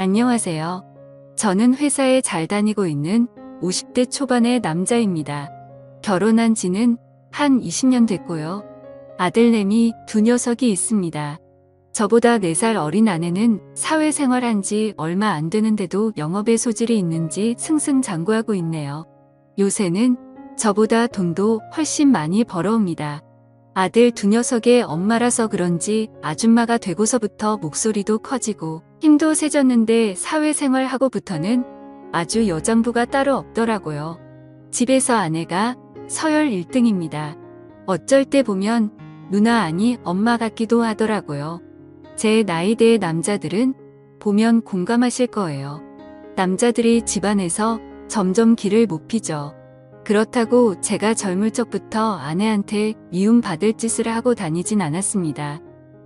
안녕하세요. 저는 회사에 잘 다니고 있는 50대 초반의 남자입니다. 결혼한 지는 한 20년 됐고요. 아들내미 두 녀석이 있습니다. 저보다 4살 어린 아내는 사회생활한 지 얼마 안 되는데도 영업의 소질이 있는지 승승장구하고 있네요. 요새는 저보다 돈도 훨씬 많이 벌어옵니다. 아들 두 녀석의 엄마라서 그런지 아줌마가 되고서부터 목소리도 커지고 힘도 세졌는데 사회생활하고부터는 아주 여장부가 따로 없더라고요. 집에서 아내가 서열 1등입니다. 어쩔 때 보면 누나 아니 엄마 같기도 하더라고요. 제 나이대의 남자들은 보면 공감하실 거예요. 남자들이 집안에서 점점 길을 못 피죠. 그렇다고 제가 젊을 적부터 아내한테 미움받을 짓을 하고 다니진 않았습니다.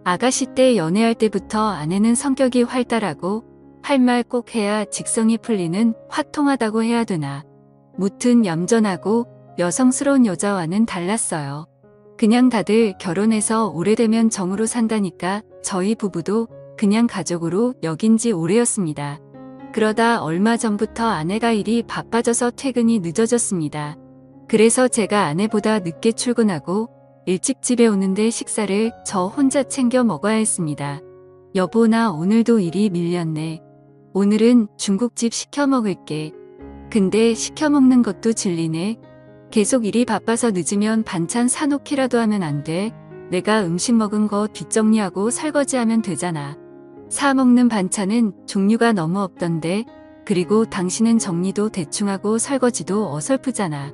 아가씨 때 연애할 때부터 아내는 성격이 활달하고 할 말 꼭 해야 직성이 풀리는 화통하다고 해야 되나. 무튼 얌전하고 여성스러운 여자와는 달랐어요. 그냥 다들 결혼해서 오래되면 정으로 산다니까 저희 부부도 그냥 가족으로 여긴 지 오래였습니다. 그러다 얼마 전부터 아내가 일이 바빠져서 퇴근이 늦어졌습니다. 그래서 제가 아내보다 늦게 출근하고 일찍 집에 오는데 식사를 저 혼자 챙겨 먹어야 했습니다. 여보, 나 오늘도 일이 밀렸네. 오늘은 중국집 시켜 먹을게. 근데 시켜 먹는 것도 질리네. 계속 일이 바빠서 늦으면 반찬 사놓기라도 하면 안 돼. 내가 음식 먹은 거 뒷정리하고 설거지하면 되잖아. 사 먹는 반찬은 종류가 너무 없던데. 그리고 당신은 정리도 대충 하고 설거지도 어설프잖아.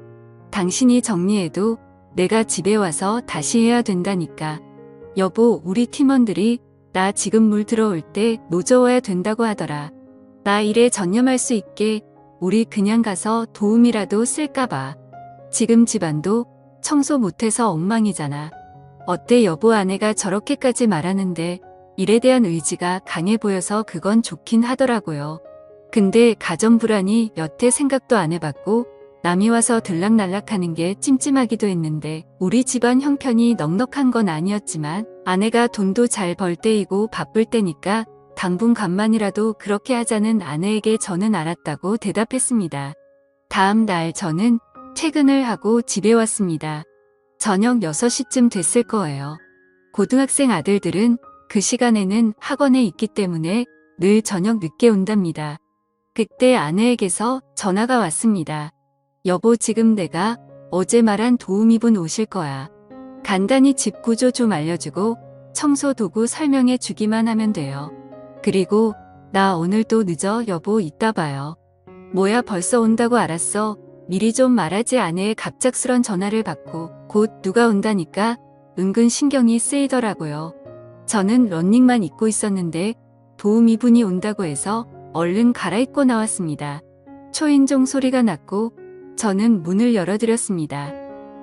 당신이 정리해도 내가 집에 와서 다시 해야 된다니까. 여보, 우리 팀원들이 나 지금 물 들어올 때 노져워야 된다고 하더라. 나 일에 전념할 수 있게 우리 그냥 가서 도움이라도 쓸까봐. 지금 집안도 청소 못해서 엉망이잖아. 어때 여보, 아내가 저렇게까지 말하는데 일에 대한 의지가 강해 보여서 그건 좋긴 하더라고요. 근데 가정 불안이 여태 생각도 안 해봤고 남이 와서 들락날락하는 게 찜찜하기도 했는데 우리 집안 형편이 넉넉한 건 아니었지만 아내가 돈도 잘 벌 때이고 바쁠 때니까 당분간만이라도 그렇게 하자는 아내에게 저는 알았다고 대답했습니다. 다음 날 저는 퇴근을 하고 집에 왔습니다. 저녁 6시쯤 됐을 거예요. 고등학생 아들들은 그 시간에는 학원에 있기 때문에 늘 저녁 늦게 온답니다. 그때 아내에게서 전화가 왔습니다. 여보, 지금 내가 어제 말한 도우미분 오실 거야. 간단히 집 구조 좀 알려주고 청소 도구 설명해 주기만 하면 돼요. 그리고 나 오늘 또 늦어 여보, 이따 봐요. 뭐야, 벌써 온다고 알았어. 미리 좀 말하지. 아내의 갑작스런 전화를 받고 곧 누가 온다니까 은근 신경이 쓰이더라고요. 저는 러닝만 입고 있었는데 도우미분이 온다고 해서 얼른 갈아입고 나왔습니다. 초인종 소리가 났고 저는 문을 열어드렸습니다.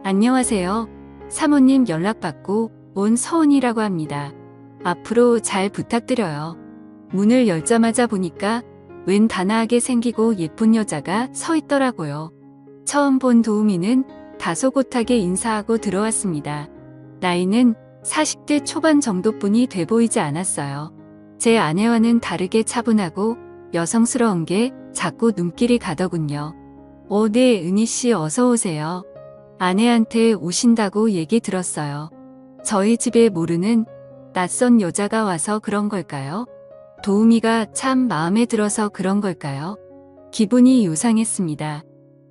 안녕하세요. 사모님 연락받고 온 서은이라고 합니다. 앞으로 잘 부탁드려요. 문을 열자마자 보니까 웬 단아하게 생기고 예쁜 여자가 서 있더라고요. 처음 본 도우미는 다소곳하게 인사하고 들어왔습니다. 나이는 40대 초반 정도뿐이 돼 보이지 않았어요. 제 아내와는 다르게 차분하고 여성스러운 게 자꾸 눈길이 가더군요. 네, 은희씨 어서 오세요. 아내한테 오신다고 얘기 들었어요. 저희 집에 모르는 낯선 여자가 와서 그런 걸까요? 도우미가 참 마음에 들어서 그런 걸까요? 기분이 요상했습니다.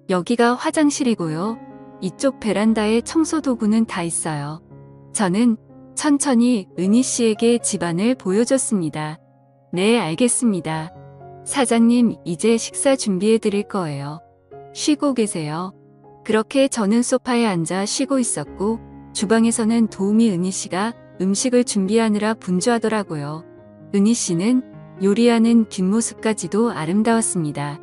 여기가 화장실이고요. 이쪽 베란다에 청소도구는 다 있어요. 저는 천천히 은희씨에게 집안을 보여줬습니다. 네, 알겠습니다. 사장님, 이제 식사 준비해 드릴 거예요. 쉬고 계세요. 그렇게 저는 소파에 앉아 쉬고 있었고 주방에서는 도우미 은희씨가 음식을 준비하느라 분주하더라고요. 은희씨는 요리하는 뒷모습까지도 아름다웠습니다.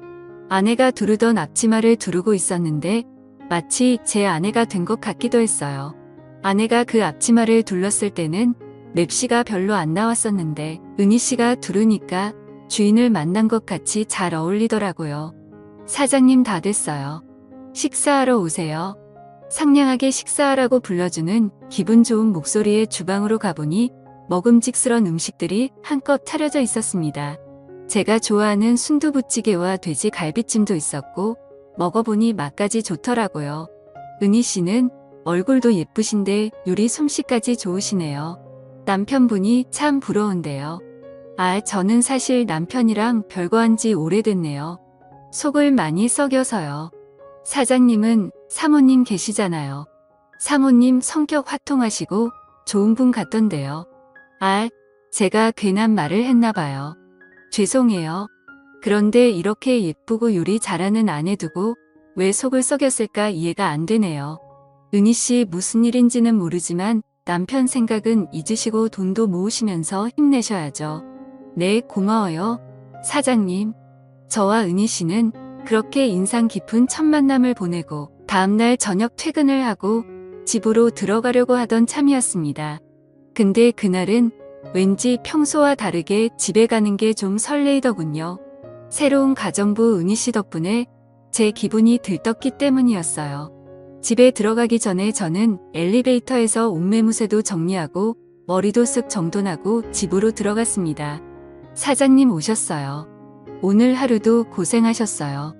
아내가 두르던 앞치마를 두르고 있었는데 마치 제 아내가 된 것 같기도 했어요. 아내가 그 앞치마를 둘렀을 때는 맵시가 별로 안 나왔었는데 은희씨가 두르니까 주인을 만난 것 같이 잘 어울리더라고요. 사장님, 다 됐어요. 식사하러 오세요. 상냥하게 식사하라고 불러주는 기분 좋은 목소리의 주방으로 가보니 먹음직스런 음식들이 한껏 차려져 있었습니다. 제가 좋아하는 순두부찌개와 돼지 갈비찜도 있었고 먹어보니 맛까지 좋더라고요. 은희 씨는 얼굴도 예쁘신데 요리 솜씨까지 좋으시네요. 남편분이 참 부러운데요. 저는 사실 남편이랑 별거한 지 오래됐네요. 속을 많이 썩여서요. 사장님은 사모님 계시잖아요. 사모님 성격 화통하시고 좋은 분 같던데요. 제가 괜한 말을 했나 봐요. 죄송해요. 그런데 이렇게 예쁘고 요리 잘하는 아내 두고 왜 속을 썩였을까 이해가 안 되네요. 은희 씨 무슨 일인지는 모르지만 남편 생각은 잊으시고 돈도 모으시면서 힘내셔야죠. 네, 고마워요. 사장님. 저와 은희 씨는 그렇게 인상 깊은 첫 만남을 보내고 다음날 저녁 퇴근을 하고 집으로 들어가려고 하던 참이었습니다. 근데 그날은 왠지 평소와 다르게 집에 가는 게 좀 설레이더군요. 새로운 가정부 은희 씨 덕분에 제 기분이 들떴기 때문이었어요. 집에 들어가기 전에 저는 엘리베이터에서 옷매무새도 정리하고 머리도 쓱 정돈하고 집으로 들어갔습니다. 사장님 오셨어요. 오늘 하루도 고생하셨어요.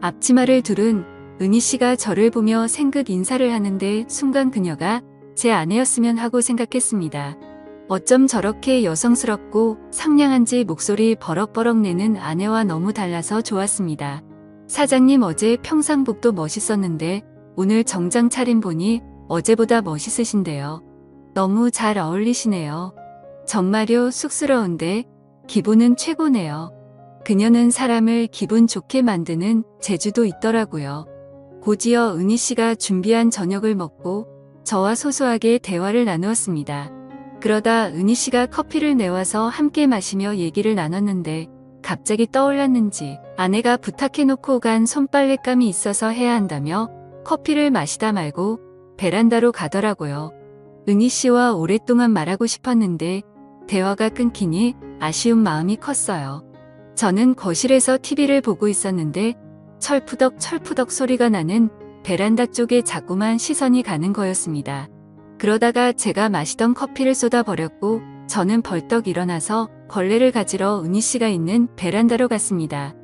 앞치마를 두른 은희 씨가 저를 보며 생긋 인사를 하는데 순간 그녀가 제 아내였으면 하고 생각했습니다. 어쩜 저렇게 여성스럽고 상냥한지 목소리 버럭버럭 내는 아내와 너무 달라서 좋았습니다. 사장님 어제 평상복도 멋있었는데 오늘 정장 차림 보니 어제보다 멋있으신데요. 너무 잘 어울리시네요. 정말요 쑥스러운데 기분은 최고네요. 그녀는 사람을 기분 좋게 만드는 재주도 있더라고요. 곧이어 은희 씨가 준비한 저녁을 먹고 저와 소소하게 대화를 나누었습니다. 그러다 은희 씨가 커피를 내와서 함께 마시며 얘기를 나눴는데 갑자기 떠올랐는지 아내가 부탁해놓고 간 손빨랫감이 있어서 해야 한다며 커피를 마시다 말고 베란다로 가더라고요. 은희 씨와 오랫동안 말하고 싶었는데 대화가 끊기니 아쉬운 마음이 컸어요. 저는 거실에서 TV를 보고 있었는데 철푸덕 소리가 나는 베란다 쪽에 자꾸만 시선이 가는 거였습니다. 그러다가 제가 마시던 커피를 쏟아버렸고 저는 벌떡 일어나서 걸레를 가지러 은희 씨가 있는 베란다로 갔습니다.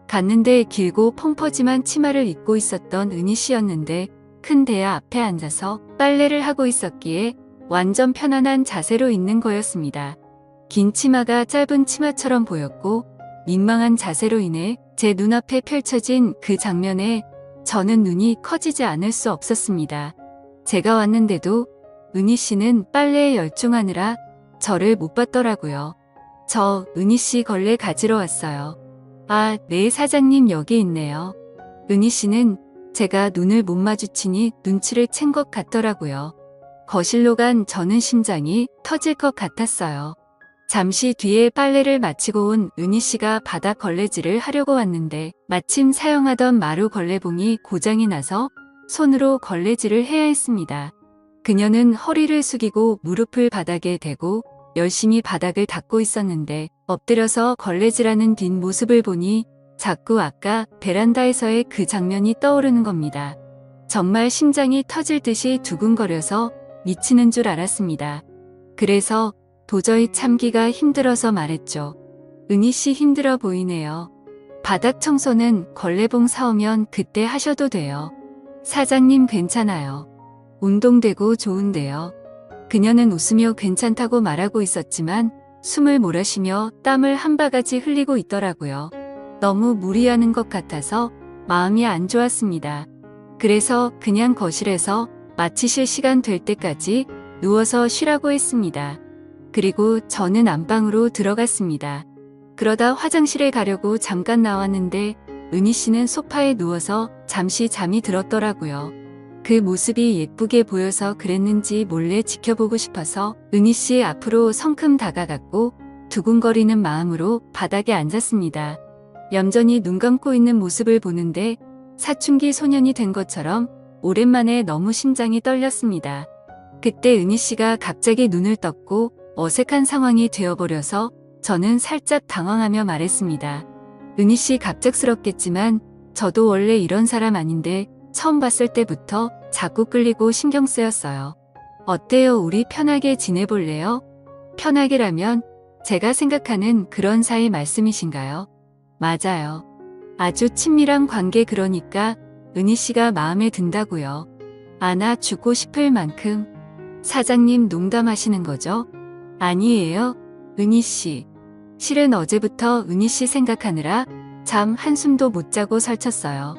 갔는데 길고 펑퍼짐한 치마를 입고 있었던 은희 씨였는데 큰 대야 앞에 앉아서 빨래를 하고 있었기에 완전 편안한 자세로 있는 거였습니다. 긴 치마가 짧은 치마처럼 보였고 민망한 자세로 인해 제 눈앞에 펼쳐진 그 장면에 저는 눈이 커지지 않을 수 없었습니다. 제가 왔는데도 은희 씨는 빨래에 열중하느라 저를 못 봤더라고요. 저 은희 씨 걸레 가지러 왔어요. 네 사장님 여기 있네요. 은희 씨는 제가 눈을 못 마주치니 눈치를 챈 것 같더라고요. 거실로 간 저는 심장이 터질 것 같았어요. 잠시 뒤에 빨래를 마치고 온 은희 씨가 바닥 걸레질을 하려고 왔는데 마침 사용하던 마루 걸레봉이 고장이 나서 손으로 걸레질을 해야 했습니다. 그녀는 허리를 숙이고 무릎을 바닥에 대고 열심히 바닥을 닦고 있었는데 엎드려서 걸레질하는 뒷모습을 보니 자꾸 아까 베란다에서의 그 장면이 떠오르는 겁니다. 정말 심장이 터질 듯이 두근거려서 미치는 줄 알았습니다. 그래서 도저히 참기가 힘들어서 말했죠. 은희 씨 힘들어 보이네요. 바닥 청소는 걸레봉 사오면 그때 하셔도 돼요. 사장님 괜찮아요. 운동되고 좋은데요. 그녀는 웃으며 괜찮다고 말하고 있었지만 숨을 몰아쉬며 땀을 한 바가지 흘리고 있더라고요. 너무 무리하는 것 같아서 마음이 안 좋았습니다. 그래서 그냥 거실에서 마치실 시간 될 때까지 누워서 쉬라고 했습니다. 그리고 저는 안방으로 들어갔습니다. 그러다 화장실에 가려고 잠깐 나왔는데 은희 씨는 소파에 누워서 잠시 잠이 들었더라고요. 그 모습이 예쁘게 보여서 그랬는지 몰래 지켜보고 싶어서 은희 씨 앞으로 성큼 다가갔고 두근거리는 마음으로 바닥에 앉았습니다. 얌전히 눈 감고 있는 모습을 보는데 사춘기 소년이 된 것처럼 오랜만에 너무 심장이 떨렸습니다. 그때 은희 씨가 갑자기 눈을 떴고 어색한 상황이 되어버려서 저는 살짝 당황하며 말했습니다. 은희 씨 갑작스럽겠지만 저도 원래 이런 사람 아닌데 처음 봤을 때부터 자꾸 끌리고 신경 쓰였어요. 어때요? 우리 편하게 지내볼래요? 편하게라면 제가 생각하는 그런 사이 말씀이신가요? 맞아요. 아주 친밀한 관계 그러니까 은희 씨가 마음에 든다고요. 안아주고 싶을 만큼. 사장님 농담하시는 거죠? 아니에요, 은희 씨. 실은 어제부터 은희 씨 생각하느라 잠 한숨도 못 자고 설쳤어요.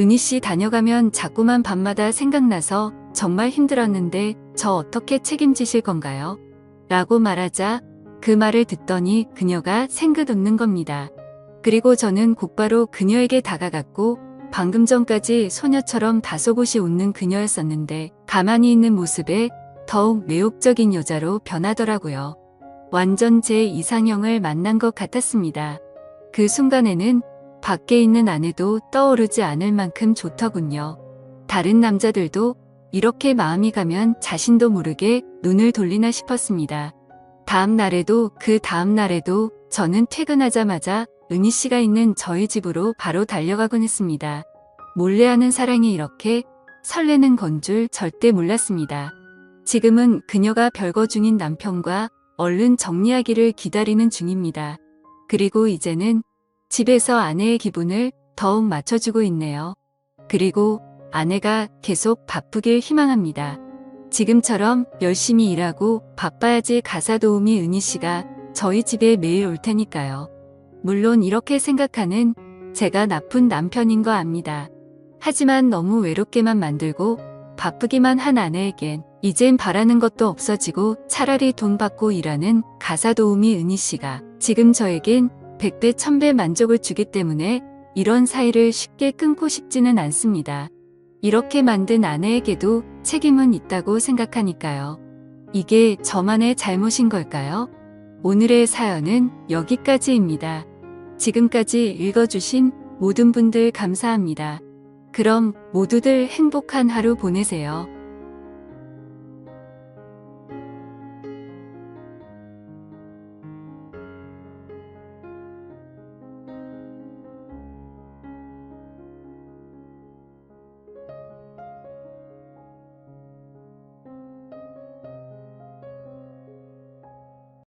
은희 씨 다녀가면 자꾸만 밤마다 생각나서 정말 힘들었는데 저 어떻게 책임지실 건가요? 라고 말하자 그 말을 듣더니 그녀가 생긋 웃는 겁니다. 그리고 저는 곧바로 그녀에게 다가갔고 방금 전까지 소녀처럼 다소곳이 웃는 그녀였었는데 가만히 있는 모습에 더욱 매혹적인 여자로 변하더라고요. 완전 제 이상형을 만난 것 같았습니다. 그 순간에는 밖에 있는 아내도 떠오르지 않을 만큼 좋더군요. 다른 남자들도 이렇게 마음이 가면 자신도 모르게 눈을 돌리나 싶었습니다. 다음 날에도 그 다음 날에도 저는 퇴근하자마자 은희 씨가 있는 저희 집으로 바로 달려가곤 했습니다. 몰래하는 사랑이 이렇게 설레는 건 줄 절대 몰랐습니다. 지금은 그녀가 별거 중인 남편과 얼른 정리하기를 기다리는 중입니다. 그리고 이제는 집에서 아내의 기분을 더욱 맞춰주고 있네요. 그리고 아내가 계속 바쁘길 희망합니다. 지금처럼 열심히 일하고 바빠야지 가사 도우미 은희 씨가 저희 집에 매일 올 테니까요. 물론 이렇게 생각하는 제가 나쁜 남편인 거 압니다. 하지만 너무 외롭게만 만들고 바쁘기만 한 아내에겐 이젠 바라는 것도 없어지고 차라리 돈 받고 일하는 가사 도우미 은희 씨가 지금 저에겐 100배 1000배 만족을 주기 때문에 이런 사이를 쉽게 끊고 싶지는 않습니다. 이렇게 만든 아내에게도 책임은 있다고 생각하니까요. 이게 저만의 잘못인 걸까요? 오늘의 사연은 여기까지입니다. 지금까지 읽어주신 모든 분들 감사합니다. 그럼 모두들 행복한 하루 보내세요.